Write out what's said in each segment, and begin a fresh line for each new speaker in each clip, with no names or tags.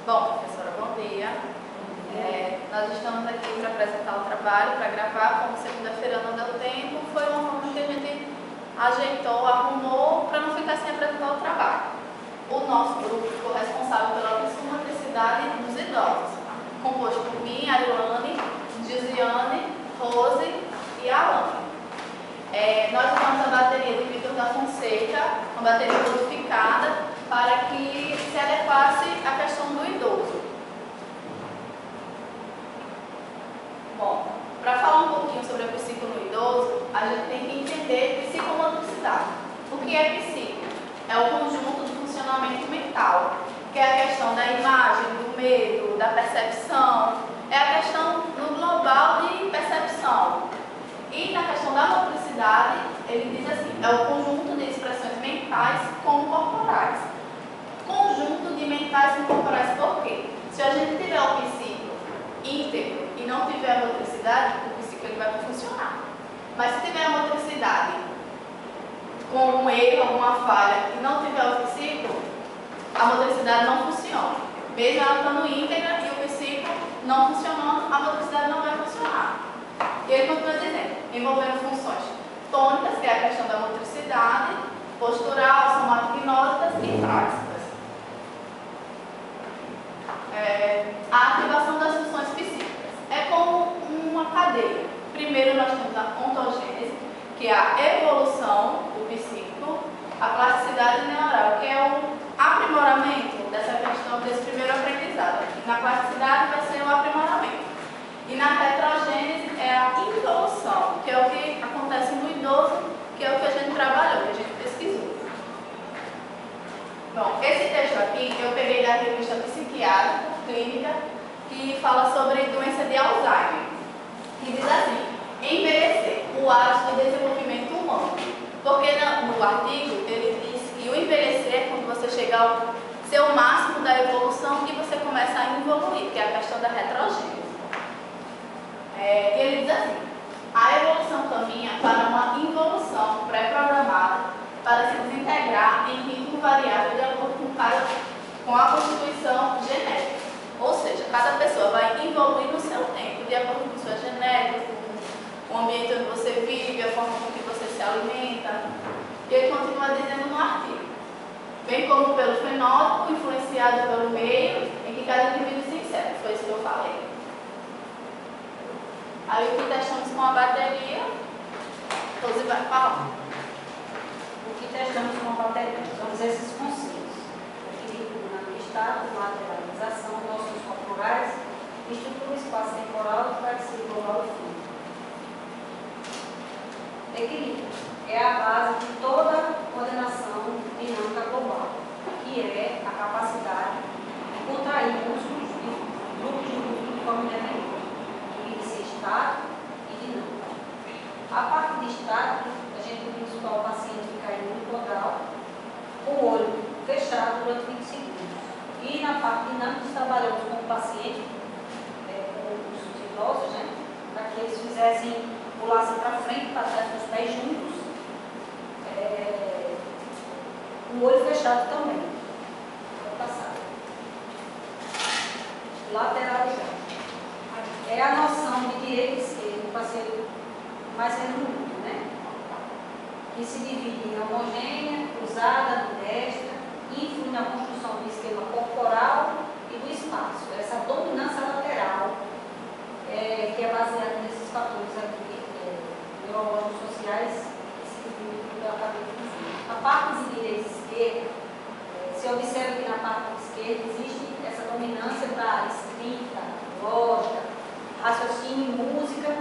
Bom, professora, bom dia. Nós estamos aqui para apresentar o trabalho, para gravar. Como segunda-feira não deu tempo, foi uma forma que a gente ajeitou, arrumou, para não ficar sem apresentar o trabalho. O nosso grupo ficou responsável pela psicomotricidade dos idosos, composto por mim, Arilane, Gisiane, Rose e Alane. Nós usamos a bateria de Vitor da Fonseca, uma bateria modificada, para que se adequasse à questão do idoso. Bom, para falar um pouquinho sobre a psico no idoso, a gente tem que entender psicomotricidade. O que é psico? É o conjunto do funcionamento mental, que é a questão da imagem, do medo, da percepção, é a questão no global de percepção. E na questão da motricidade, ele diz assim, é o conjunto de expressões mentais como corporais. Conjunto de mentais e corporais por quê? Se a gente tiver o psico íntegro e não tiver a motricidade, o psico ele vai funcionar. Mas se tiver a motricidade com um erro, alguma falha, e não tiver o psico, a motricidade não funciona. Mesmo ela estando íntegra e o psico não funcionando, a motricidade não vai funcionar. E ele continua dizendo, envolvendo funções tônicas, que é a questão da motricidade, postural, somato-gnósticas e práticas. A ativação das funções psíquicas é como uma cadeia. Primeiro nós temos a ontogênese, que é a evolução do psíquico, a plasticidade neural, que é o aprimoramento dessa questão, desse primeiro aprendizado. Na plasticidade vai ser o aprimoramento. E na heterogênese é a involução, que é o que acontece no idoso, que é o que a gente trabalhou, que a gente pesquisou. Bom, esse texto aqui eu peguei da revista Psiquiátrica Clínica, que fala sobre doença de Alzheimer. E diz assim, envelhecer, o hábito de desenvolvimento humano. Porque no artigo ele diz que o envelhecer é quando você chega ao seu máximo da evolução e você começa a evoluir, que é a questão da heterogênese. E ele diz assim, a evolução caminha para uma involução pré-programada para se desintegrar em ritmo variável de acordo com a constituição genética. Ou seja, cada pessoa vai evoluir no seu tempo, de acordo com sua genética, com o ambiente onde você vive, a forma com que você se alimenta. E ele continua dizendo no artigo, bem como pelo fenótipo influenciado pelo meio em que cada indivíduo se insere. Foi isso que eu falei. Aí o que testamos com a bateria, Rose vai falar.
O que testamos com a bateria? Usamos esses conceitos: equilíbrio dinâmico estático, lateralização, noções corporais, estrutura espaço-temporal e parceria global e fluido. Equilíbrio é a base de toda coordenação dinâmica global, que é a capacidade de contrair músculos de grupos de músculos de forma independente, de ser estático e dinâmico. A parte de estático, a gente usa para o paciente ficar em unipodal, com o olho fechado durante 20 segundos. E na parte dinâmica, trabalhamos com o paciente, com os idosos, né, para que eles pulassem para frente, para trás dos pés juntos, com o olho fechado também. Vou passar. Lateralizar. É a noção de direita e esquerda, para ser mais resumido, né? Que se divide em homogênea, cruzada, ambidestra, influi na construção do esquema corporal e do espaço. Essa dominância lateral, que é baseada nesses fatores aqui, neurológicos sociais, esse que eu acabei de dizer. A parte de direita e esquerda, se observa que na parte esquerda existe essa dominância para escrita, lógica, raciocínio, música,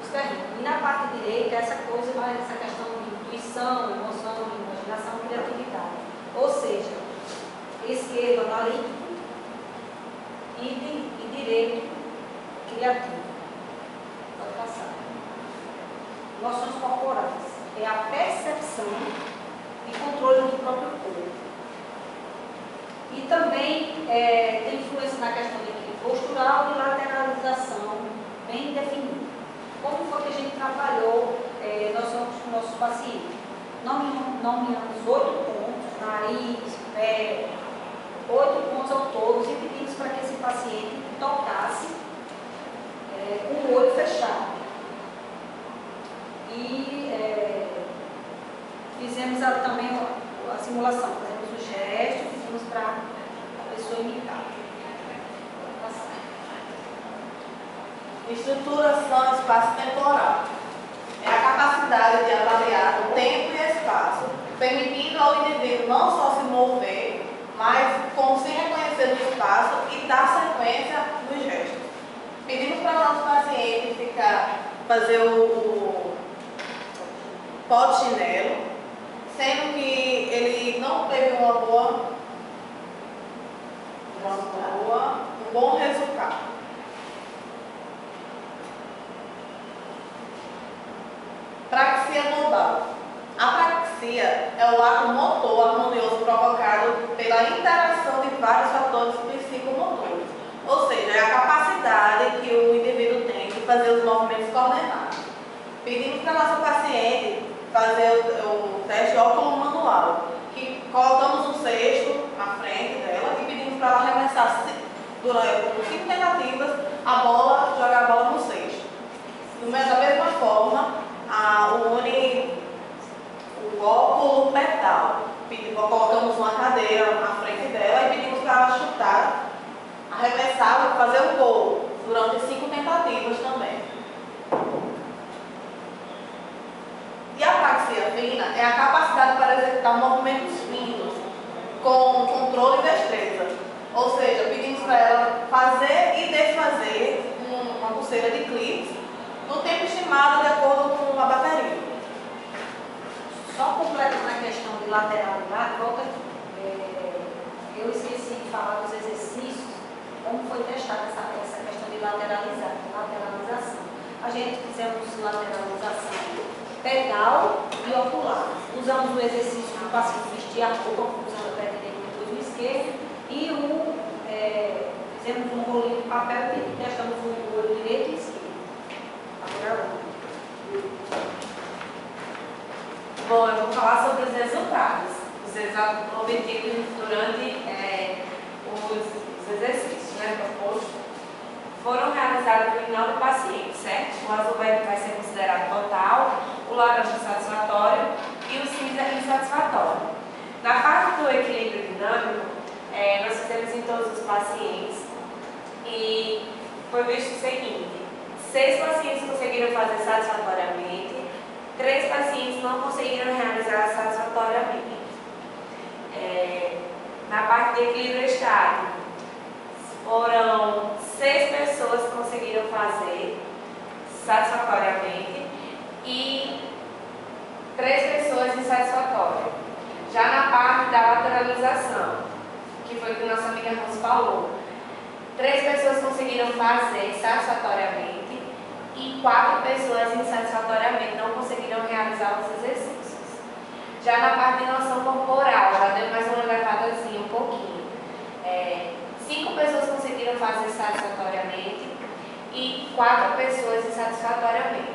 os terrenos. E na parte direita, essa coisa mais essa questão de intuição, emoção, imaginação, criatividade. Ou seja, esquerdo analítico e direito criativo. Pode passar. Noções corporais. É a percepção e controle do próprio corpo. E também tem influência na questão de equilíbrio postural e lateralização bem definida. Como foi que a gente trabalhou nós somos com nossos pacientes? Nomeamos 8 pontos: nariz, pé, 8 pontos ao todo e pedimos para que esse paciente tocasse com o olho fechado. E fizemos também a simulação, fizemos os gestos, pedimos para a pessoa imitar.
Estruturação espaço-temporal. É a capacidade de avaliar o tempo e espaço, permitindo ao indivíduo não só se mover, mas como se reconhecer no espaço e dar sequência nos gestos. Pedimos para o nosso paciente fazer o pó de chinelo, sendo que ele não teve um bom resultado. Praxia global. A praxia é o ato motor harmonioso provocado pela interação de vários fatores psicomotores, ou seja, é a capacidade que o indivíduo tem de fazer os movimentos coordenados. Pedimos para a nossa paciente fazer o teste óculo manual, que colocamos um cesto na frente dela e pedimos para ela arremessar por 5 tentativas jogar a bola no cesto. Da mesma forma, une o óculo pedal. Colocamos uma cadeira na frente dela e pedimos para ela chutar, arremessar e fazer um gol durante 5 tentativas também. E a praxia fina é a capacidade para executar movimentos finos com controle e destreza. Ou seja, pedimos para ela fazer e desfazer uma pulseira de clips no tempo estimado de acordo com a bateria.
Só completando a questão de lateralidade, eu esqueci de falar dos exercícios, como foi testada essa questão de lateralização. A gente fizemos lateralização pedal e ocular. Usamos o exercício do paciente vestir a roupa, usando o pé direito e depois o esquerdo, e fizemos um rolinho de papel e testamos o olho direito e esquerdo.
Bom, eu vou falar sobre os resultados obtidos durante os exercícios propostos. Foram realizados em 9 pacientes, certo? O azul vai ser considerado total, o laranja satisfatório e o cinza insatisfatório. Na parte do equilíbrio dinâmico, nós fizemos em todos os pacientes e foi visto o seguinte: 6 pacientes conseguiram fazer satisfatoriamente, 3 pacientes não conseguiram realizar satisfatoriamente. Na parte de equilíbrio estático, foram 6 pessoas que conseguiram fazer satisfatoriamente e 3 pessoas insatisfatórias. Já na parte da lateralização, que foi o que nossa amiga Rose falou, 3 pessoas conseguiram fazer satisfatoriamente e 4 pessoas insatisfatoriamente não conseguiram realizar os exercícios. Já na parte de noção corporal, já deu mais uma levadazinha um pouquinho. 5 pessoas conseguiram fazer satisfatoriamente e 4 pessoas insatisfatoriamente.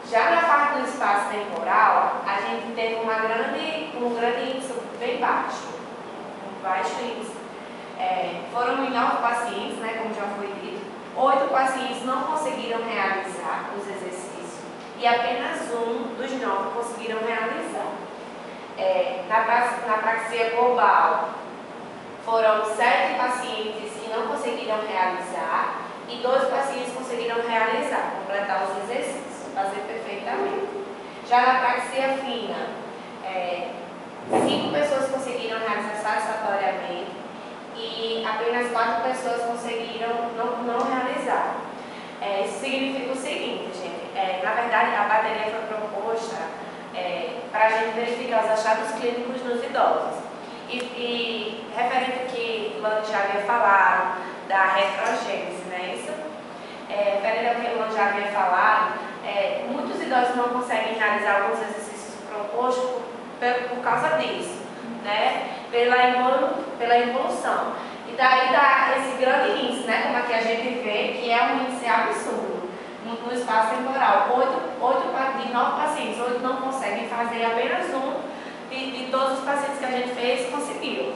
Já na parte do espaço temporal, a gente teve um grande índice bem baixo, um baixo índice. Foram 9 pacientes, como já foi dito, 8 pacientes não conseguiram realizar os exercícios e apenas um dos 9 conseguiram realizar. Na praxia global, foram 7 pacientes que não conseguiram realizar e 12 pacientes conseguiram realizar, completar os exercícios, fazer perfeitamente. Já na praxia fina, 5 pessoas conseguiram realizar satisfatoriamente e apenas 4 pessoas conseguiram não realizar. Isso significa o seguinte, gente, na verdade a bateria foi proposta para a gente verificar os achados clínicos nos idosos. E referente ao que o Lando já havia falado, da retrogênese, não é isso? Referente ao que o Lando já havia falado, muitos idosos não conseguem realizar alguns exercícios propostos por causa disso, pela evolução. E daí dá esse grande índice, como aqui a gente vê, que é um índice absurdo no espaço temporal. 8 de 9 pacientes, 8 não conseguem fazer, apenas um de todos os pacientes que a gente fez conseguiram.